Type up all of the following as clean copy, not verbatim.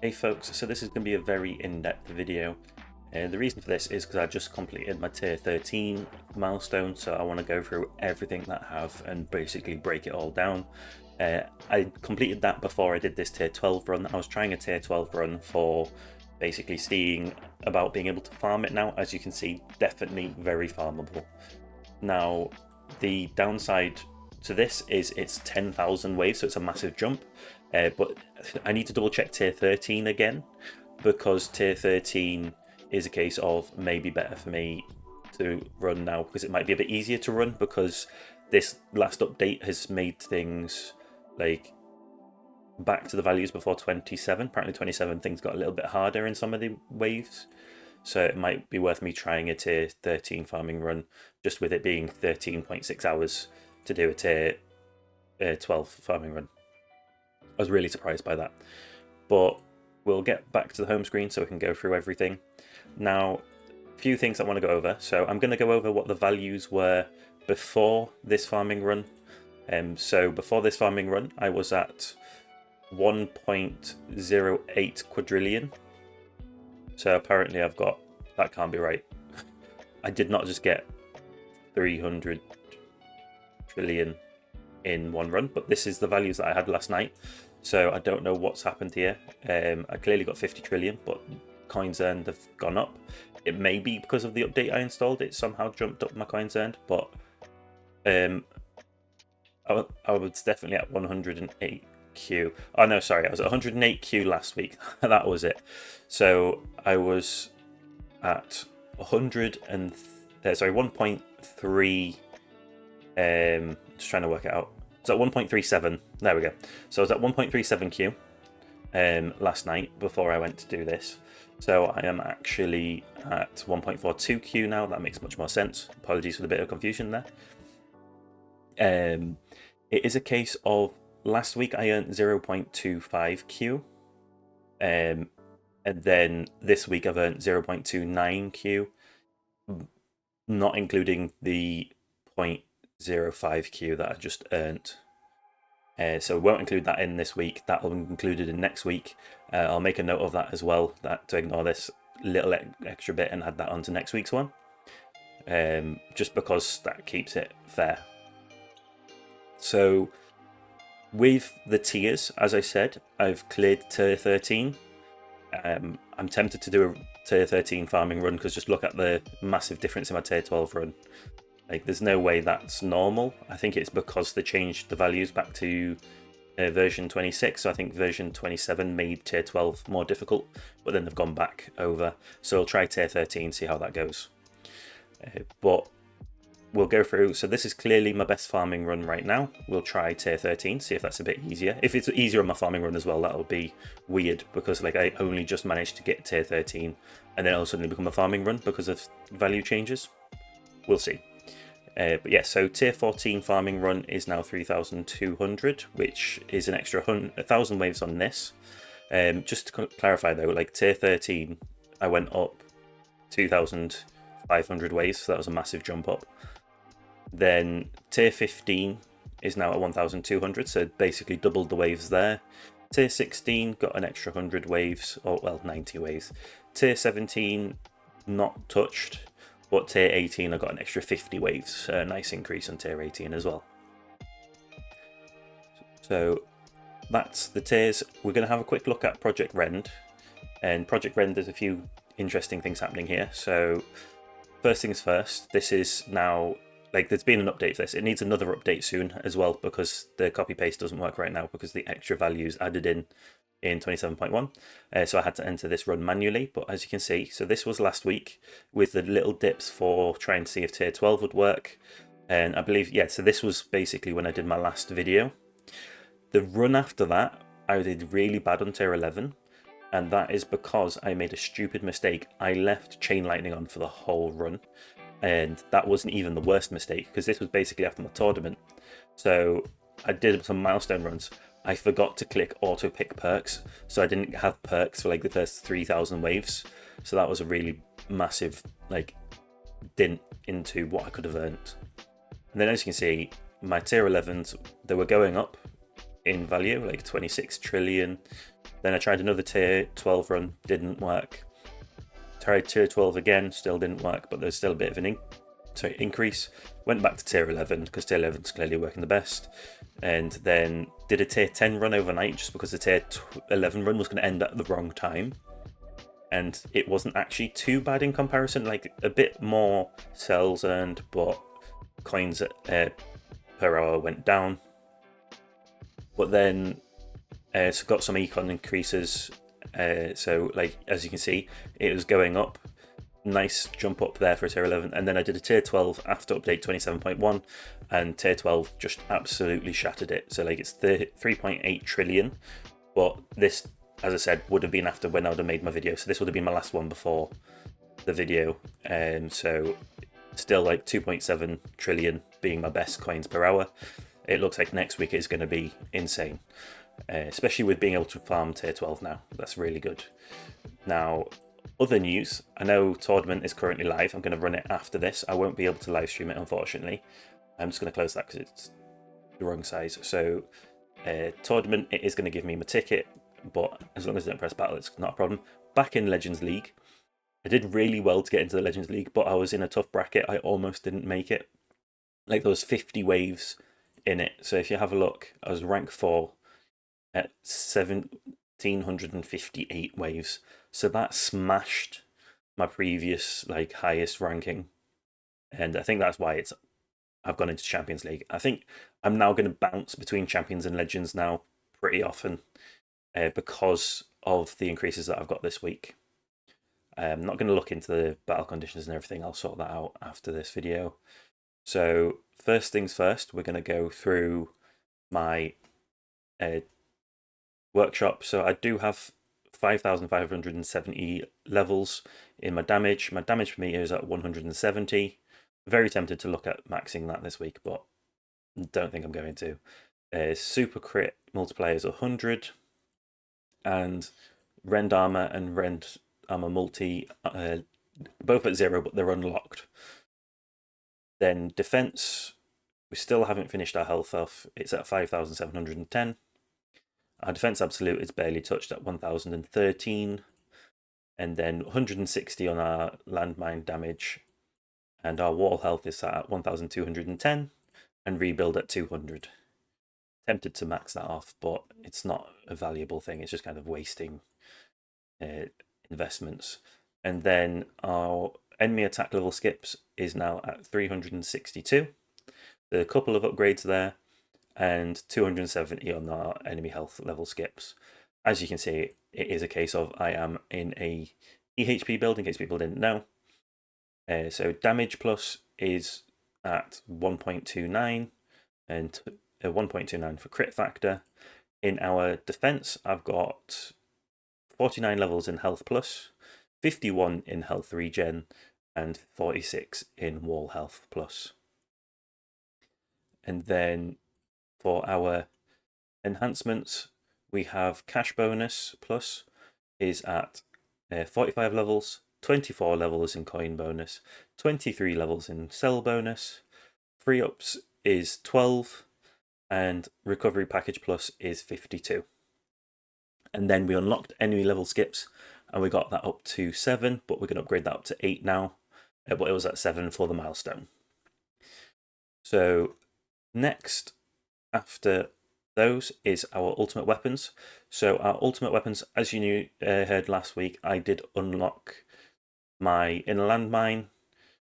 Hey folks, so this is going to be a very in-depth video. And the reason for this is because I just completed my tier 13 milestone, so I want to go through everything that I have and basically break it all down. I completed that before I did this tier 12 run. I was trying a tier 12 run for basically seeing about being able to farm it now. As you can see, definitely very farmable. Now, the downside to this is it's 10,000 waves, so it's a massive jump. But I need to double check tier 13 again, because tier 13 is a case of maybe better for me to run now, because it might be a bit easier to run, because this last update has made things like back to the values before 27. Apparently 27 things got a little bit harder in some of the waves. So it might be worth me trying a tier 13 farming run, just with it being 13.6 hours to do a tier 12 farming run. I was really surprised by that. But we'll get back to the home screen so we can go through everything. Now, a few things I want to go over. So I'm going to go over what the values were before this farming run. So before this farming run, I was at 1.08 quadrillion. So apparently I've got, that can't be right. I did not just get 300 trillion in one run, but this is the values that I had last night. So I don't know what's happened here. I clearly got 50 trillion, but coins earned have gone up. It may be because of the update I installed, it somehow jumped up my coins earned, but I was definitely at 108Q. Oh no, sorry, I was at 108Q last week. That was it. So I was at 1.3. Just trying to work it out. So at 1.37. There we go. So I was at 1.37Q last night before I went to do this. So I am actually at 1.42Q now. That makes much more sense. Apologies for the bit of confusion there. It is a case of last week I earned 0.25Q. And then this week I've earned 0.29Q, not including the 0.05Q that I just earned. So we won't include that in this week. That will be included in next week. I'll make a note of that as well, that to ignore this little extra bit and add that onto next week's one. Just because that keeps it fair. So with the tiers, as I said, I've cleared tier 13. I'm tempted to do a tier 13 farming run, because just look at the massive difference in my tier 12 run. Like, there's no way that's normal. I think it's because they changed the values back to version 26. So I think version 27 made tier 12 more difficult, but then they've gone back over. So I'll try tier 13, see how that goes. But we'll go through. So this is clearly my best farming run right now. We'll try tier 13, see if that's a bit easier. If it's easier on my farming run as well, that'll be weird, because like I only just managed to get tier 13 and then it'll suddenly become a farming run because of value changes. We'll see. But yeah, so tier 14 farming run is now 3,200, which is an extra 1,000 waves on this. Just to clarify though, like tier 13, I went up 2,500 waves, so that was a massive jump up. Then tier 15 is now at 1,200, so basically doubled the waves there. Tier 16 got an extra 100 waves, or well, 90 waves. Tier 17 not touched. But tier 18, I got an extra 50 waves. A nice increase on tier 18 as well. So that's the tiers. We're going to have a quick look at Project Rend. And Project Rend, there's a few interesting things happening here. So first things first, this is now, like, there's been an update for this. It needs another update soon as well, because the copy paste doesn't work right now because the extra values added in 27.1. So I had to enter this run manually, but as you can see, so this was last week with the little dips for trying to see if tier 12 would work. And I believe, yeah, so this was basically when I did my last video. The run after that, I did really bad on tier 11. And that is because I made a stupid mistake. I left Chain Lightning on for the whole run. And that wasn't even the worst mistake, because this was basically after my tournament. So I did some milestone runs. I forgot to click auto pick perks, so I didn't have perks for like the first 3,000 waves. So that was a really massive like dint into what I could have earned. And then as you can see, my tier 11s, they were going up in value, like 26 trillion, Then I tried another tier 12 run, didn't work. Tried tier 12 again, still didn't work, but there's still a bit of an increase. Went back to tier 11 because tier 11 is clearly working the best, and then did a tier 10 run overnight just because the tier 11 run was going to end at the wrong time, and it wasn't actually too bad in comparison. Like a bit more cells earned, but coins per hour went down. But then so got some econ increases. So like as you can see, it was going up. Nice jump up there for tier 11, and then I did a tier 12 after update 27.1, and tier 12 just absolutely shattered it. So like it's 3.8 trillion, but this, as I said, would have been after when I would have made my video, so this would have been my last one before the video. So still like 2.7 trillion being my best coins per hour. It looks like next week is going to be insane, especially with being able to farm tier 12 now. That's really good. Now, other news, I know Tournament is currently live. I'm going to run it after this. I won't be able to live stream it, unfortunately. I'm just going to close that because it's the wrong size. So, Tournament, it is going to give me my ticket, but as long as I don't press battle, it's not a problem. Back in Legends League, I did really well to get into the Legends League, but I was in a tough bracket. I almost didn't make it. Like there was 50 waves in it. So if you have a look, I was rank 4 at 1758 waves. So that smashed my previous like highest ranking, and I think that's why I've gone into Champions League. I think I'm now going to bounce between Champions and Legends now pretty often because of the increases that I've got this week. I'm not going to look into the battle conditions and everything. I'll sort that out after this video. So first things first, we're going to go through my workshop. So I do have 5,570 levels in my damage. My damage per meter is at 170. Very tempted to look at maxing that this week, but don't think I'm going to. Super crit multiplier is 100, and rend armor and rend armor multi both at 0, but they're unlocked. Then defense, we still haven't finished our health off. It's at 5,710. Our defense absolute is barely touched at 1,013, and then 160 on our landmine damage, and our wall health is at 1,210, and rebuild at 200. Tempted to max that off, but it's not a valuable thing. It's just kind of wasting investments. And then our enemy attack level skips is now at 362. There are a couple of upgrades there, and 270 on our enemy health level skips. As you can see, it is a case of I am in a eHP build, in case people didn't know. So damage plus is at 1.29, and 1.29 for crit factor. In our defense, I've got 49 levels in health plus, 51 in health regen, and 46 in wall health plus. And then for our enhancements, we have cash bonus plus is at 45 levels, 24 levels in coin bonus, 23 levels in cell bonus, free ups is 12, and recovery package plus is 52. And then we unlocked enemy level skips, and we got that up to 7, but we're going to upgrade that up to 8 now, but it was at 7 for the milestone. So next after those is our ultimate weapons. So our ultimate weapons, as you heard last week, I did unlock my inner landmine.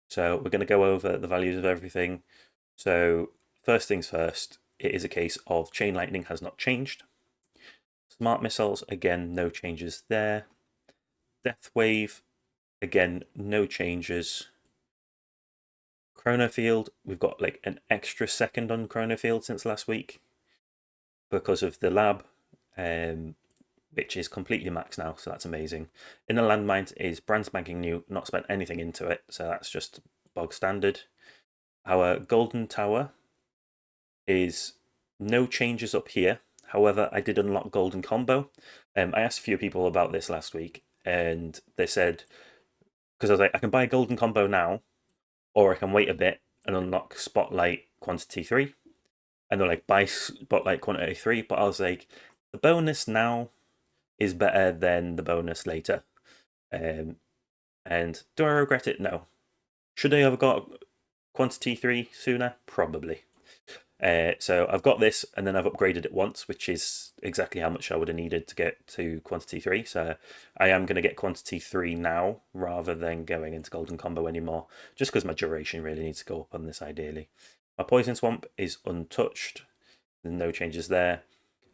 So we're going to go over the values of everything. So first things first, it is a case of chain lightning has not changed. Smart missiles, again, no changes there. Death wave, again, no changes. Chrono field, we've got like an extra second on chrono field since last week because of the lab, which is completely maxed now, so that's amazing. Inner landmines is brand spanking new, not spent anything into it, so that's just bog standard. Our golden tower is no changes up here. However, I did unlock golden combo. I asked a few people about this last week, and they said, because I was like, I can buy a golden combo now, or I can wait a bit and unlock spotlight quantity 3. And they're like, buy spotlight quantity 3. But I was like, the bonus now is better than the bonus later. And do I regret it? No. Should I have got quantity 3 sooner? Probably. So I've got this, and then I've upgraded it once, which is exactly how much I would have needed to get to quantity 3. So I am going to get quantity 3 now, rather than going into golden combo anymore, just because my duration really needs to go up on this ideally. My poison swamp is untouched. There's no changes there,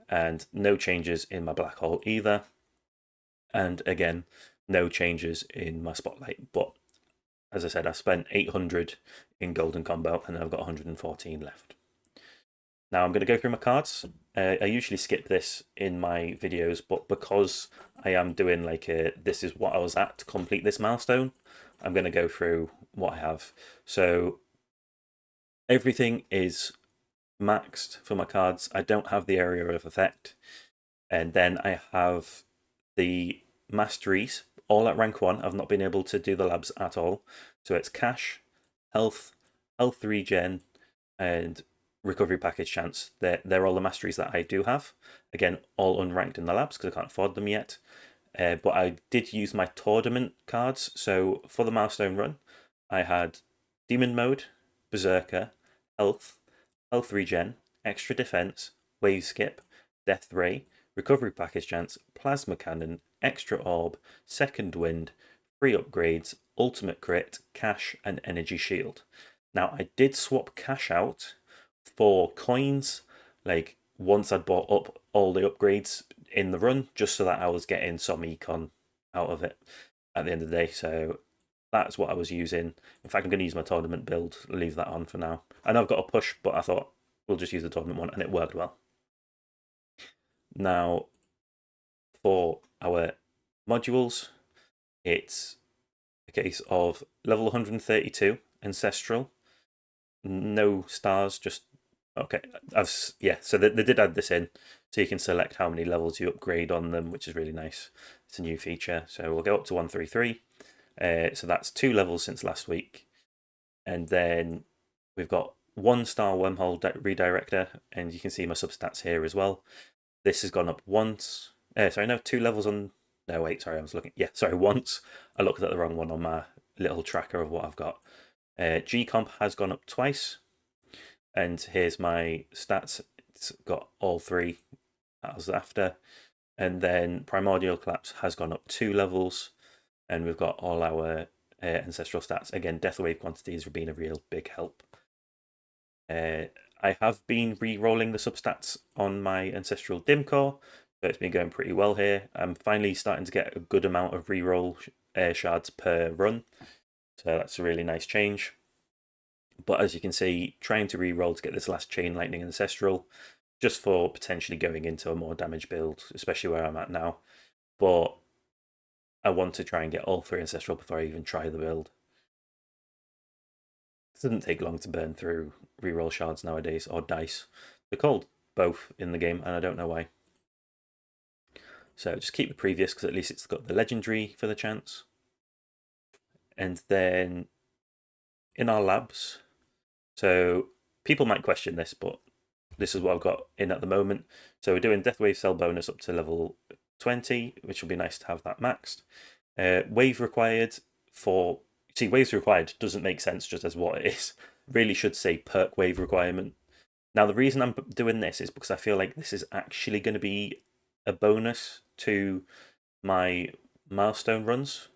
and no changes in my black hole either. And again, no changes in my spotlight. But as I said, I've spent 800 in golden combo, and I've got 114 left. Now I'm going to go through my cards. I usually skip this in my videos, but because I am doing like this is what I was at to complete this milestone, I'm going to go through what I have. So everything is maxed for my cards. I don't have the area of effect. And then I have the masteries, all at rank 1. I've not been able to do the labs at all. So it's cash, health, health regen, and recovery package chance. They're all the masteries that I do have. Again, all unranked in the labs because I can't afford them yet. But I did use my tournament cards. So for the milestone run, I had Demon Mode, Berserker, Health, Health Regen, Extra Defense, Wave Skip, Death Ray, Recovery Package Chance, Plasma Cannon, Extra Orb, Second Wind, Free Upgrades, Ultimate Crit, Cash, and Energy Shield. Now, I did swap cash out for coins, like once I'd bought up all the upgrades in the run, just so that I was getting some econ out of it at the end of the day. So that's what I was using. In fact, I'm going to use my tournament build, leave that on for now. I know I've got a push, but I thought we'll just use the tournament one, and it worked well. Now, for our modules, it's a case of level 132 Ancestral, no stars, just okay. So they did add this in, so you can select how many levels you upgrade on them, which is really nice. It's a new feature. So we'll go up to 133. So that's 2 levels since last week, and then we've got 1-star wormhole redirector, and you can see my substats here as well. This has gone up once. Sorry, no, 2 levels on. No, wait, sorry, I was looking. Yeah, sorry, once. I looked at the wrong one on my little tracker of what I've got. G comp has gone up twice, and here's my stats. It's got all 3 that I was after, and then primordial collapse has gone up 2 levels, and we've got all our ancestral stats. Again, death wave quantities have been a real big help. I have been re-rolling the substats on my ancestral dim core, so it's been going pretty well here. I'm finally starting to get a good amount of re-roll shards per run, so that's a really nice change. But as you can see, trying to re-roll to get this last chain lightning ancestral, just for potentially going into a more damage build, especially where I'm at now. But I want to try and get all 3 ancestral before I even try the build. It doesn't take long to burn through reroll shards nowadays, or dice. They're called both in the game, and I don't know why. So just keep the previous, because at least it's got the legendary for the chance. And then in our labs, so people might question this, but this is what I've got in at the moment. So we're doing Death Wave Cell bonus up to level 20, which will be nice to have that maxed. Wave required for... See, waves required doesn't make sense just as what it is. Really should say perk wave requirement. Now, the reason I'm doing this is because I feel like this is actually going to be a bonus to my milestone runs,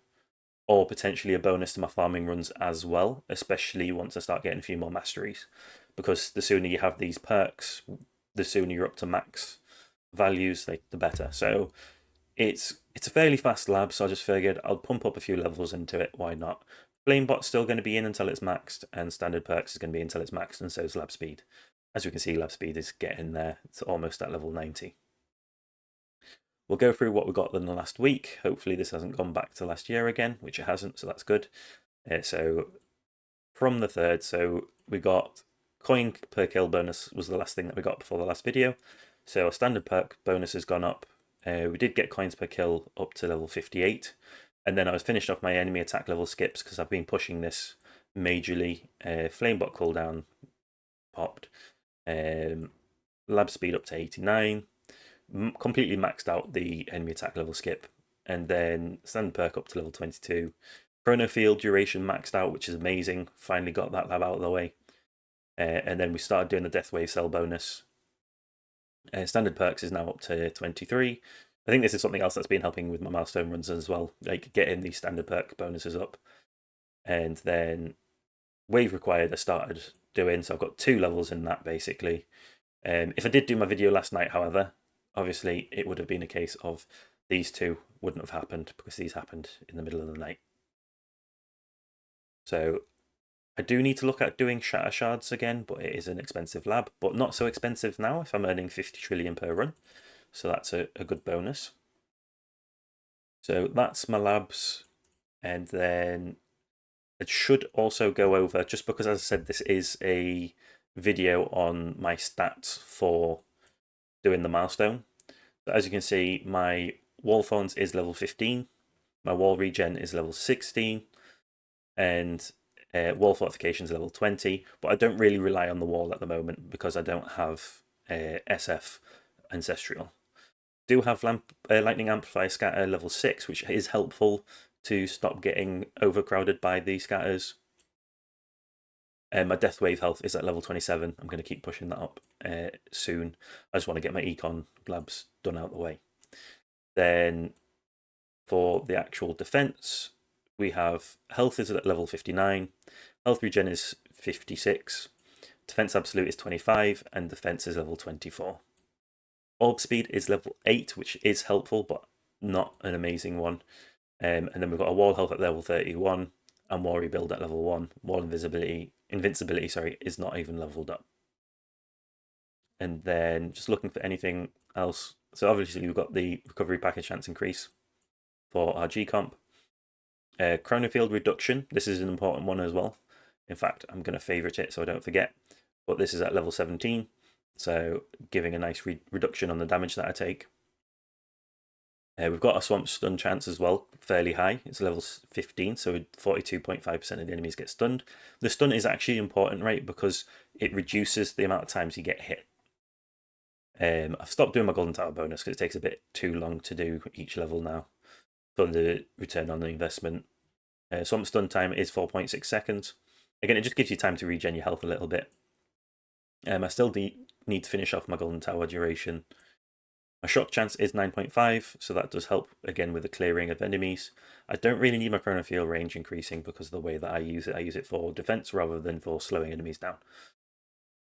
or potentially a bonus to my farming runs as well, especially once I start getting a few more masteries. Because the sooner you have these perks, the sooner you're up to max values, the better. So it's a fairly fast lab, so I just figured I'll pump up a few levels into it. Why not? Flamebot's still going to be in until it's maxed, and standard perks is going to be until it's maxed, and so is lab speed. As we can see, lab speed is getting there. It's almost at level 90. We'll go through what we got in the last week. Hopefully this hasn't gone back to last year again, which it hasn't, so that's good. So from the 3rd, so we got coin per kill bonus was the last thing that we got before the last video. So our standard perk bonus has gone up. We did get coins per kill up to level 58. And then I was finished off my enemy attack level skips because I've been pushing this majorly. Flamebot cooldown popped. Lab speed up to 89. completely maxed out the enemy attack level skip, and then standard perk up to level 22. Chrono field duration maxed out, which is amazing. Finally got that lab out of the way. And then we started doing the Death Wave cell bonus. Standard perks is now up to 23. I think this is something else that's been helping with my milestone runs as well, like getting these standard perk bonuses up. And then wave required I started doing, so I've got 2 levels in that basically. If I did do my video last night, however, obviously it would have been a case of these 2 wouldn't have happened because these happened in the middle of the night. So I do need to look at doing shatter shards again, but it is an expensive lab, but not so expensive now if I'm earning 50 trillion per run. So that's a good bonus. So that's my labs. And then it should also go over, just because as I said, this is a video on my stats for doing the milestone. So as you can see, my wall phones is level 15, my wall regen is level 16, and wall fortifications level 20, but I don't really rely on the wall at the moment because I don't have SF Ancestral. Do have Lightning Amplifier Scatter level 6, which is helpful to stop getting overcrowded by the scatters. And my Death Wave health is at level 27. I'm going to keep pushing that up soon. I just want to get my Econ labs done out the way. Then for the actual defense, we have health is at level 59, health regen is 56, defense absolute is 25, and defense is level 24. Orb speed is level 8, which is helpful, but not an amazing one. And then we've got a wall health at level 31, and wall rebuild at level 1. Wall invincibility, sorry, is not even leveled up. And then just looking for anything else. So obviously we've got the recovery package chance increase for our G comp. Chrono field reduction, this is an important one as well. In fact, I'm going to favorite it so I don't forget. But this is at level 17, so giving a nice reduction on the damage that I take. We've got a swamp stun chance as well, fairly high. It's level 15, so 42.5% of the enemies get stunned. The stun is actually important, right, because it reduces the amount of times you get hit. I've stopped doing my golden tower bonus because it takes a bit too long to do each level now for the return on the investment. Swamp stun time is 4.6 seconds. Again, it just gives you time to regen your health a little bit. I still need to finish off my golden tower duration. My shock chance is 9.5, so that does help again with the clearing of enemies. I don't really need my chrono field range increasing because of the way that I use it. I use it for defense rather than for slowing enemies down.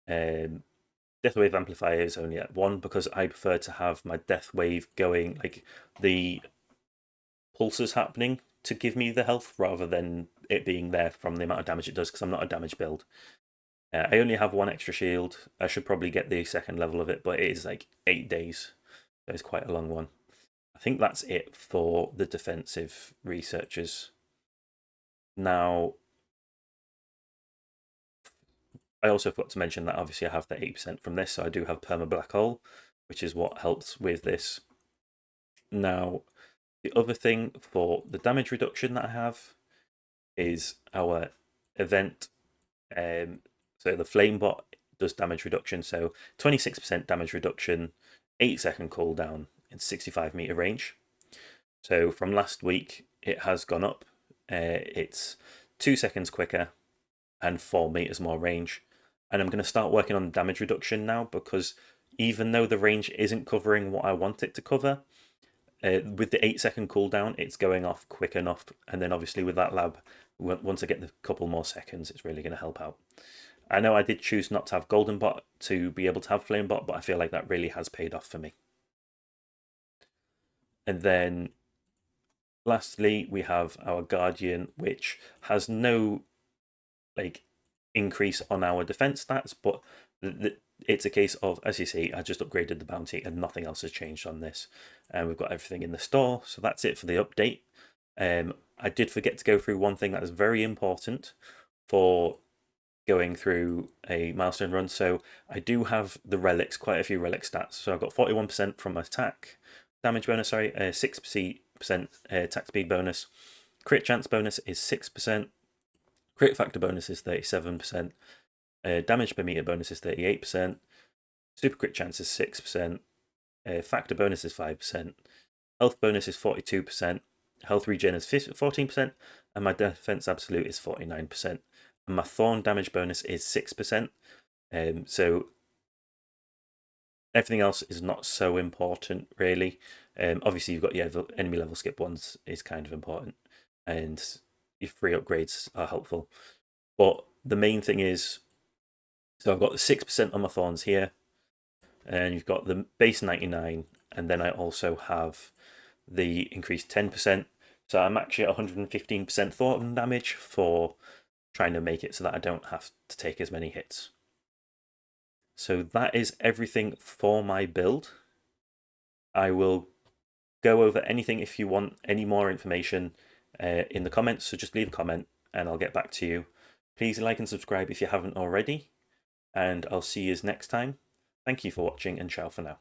Death Wave Amplifier is only at 1 because I prefer to have my Death Wave going, like the pulses happening to give me the health rather than it being there from the amount of damage it does because I'm not a damage build. I only have 1 extra shield. I should probably get the 2nd level of it, but it is like 8 days. So it's quite a long one. I think that's it for the defensive researchers. Now, I also forgot to mention that obviously I have the 8% from this, so I do have Perma Black Hole, which is what helps with this. Now, the other thing for the damage reduction that I have is our event. So the Flame Bot does damage reduction, so 26% damage reduction, 8-second cooldown, and 65-meter range. So from last week, it has gone up. It's 2 seconds quicker and 4 meters more range. And I'm going to start working on damage reduction now because even though the range isn't covering what I want it to cover, with the 8-second cooldown, it's going off quick enough. And then obviously with that lab, once I get the couple more seconds, it's really going to help out. I know I did choose not to have Golden Bot to be able to have Flame Bot, but I feel like that really has paid off for me. And then lastly, we have our Guardian, which has no like increase on our defense stats, but it's a case of, as you see, I just upgraded the bounty and nothing else has changed on this. And we've got everything in the store, so that's it for the update. I did forget to go through one thing that is very important for going through a milestone run. So I do have the relics, quite a few relic stats. So I've got 41% from attack damage bonus, 6% attack speed bonus. Crit chance bonus is 6%. Crit factor bonus is 37%. Damage per meter bonus is 38%. Super crit chance is 6%. factor bonus is 5%, health bonus is 42%, health regen is 14%, and my defense absolute is 49%. And my thorn damage bonus is 6%. So everything else is not so important, really. Obviously, you've got the enemy level skip ones is kind of important, and your free upgrades are helpful. But the main thing is, so I've got the 6% on my thorns here, and you've got the base 99, and then I also have the increased 10%. So I'm actually at 115% thorn damage for trying to make it so that I don't have to take as many hits. So that is everything for my build. I will go over anything if you want any more information in the comments, so just leave a comment and I'll get back to you. Please like and subscribe if you haven't already, and I'll see you next time. Thank you for watching, and ciao for now.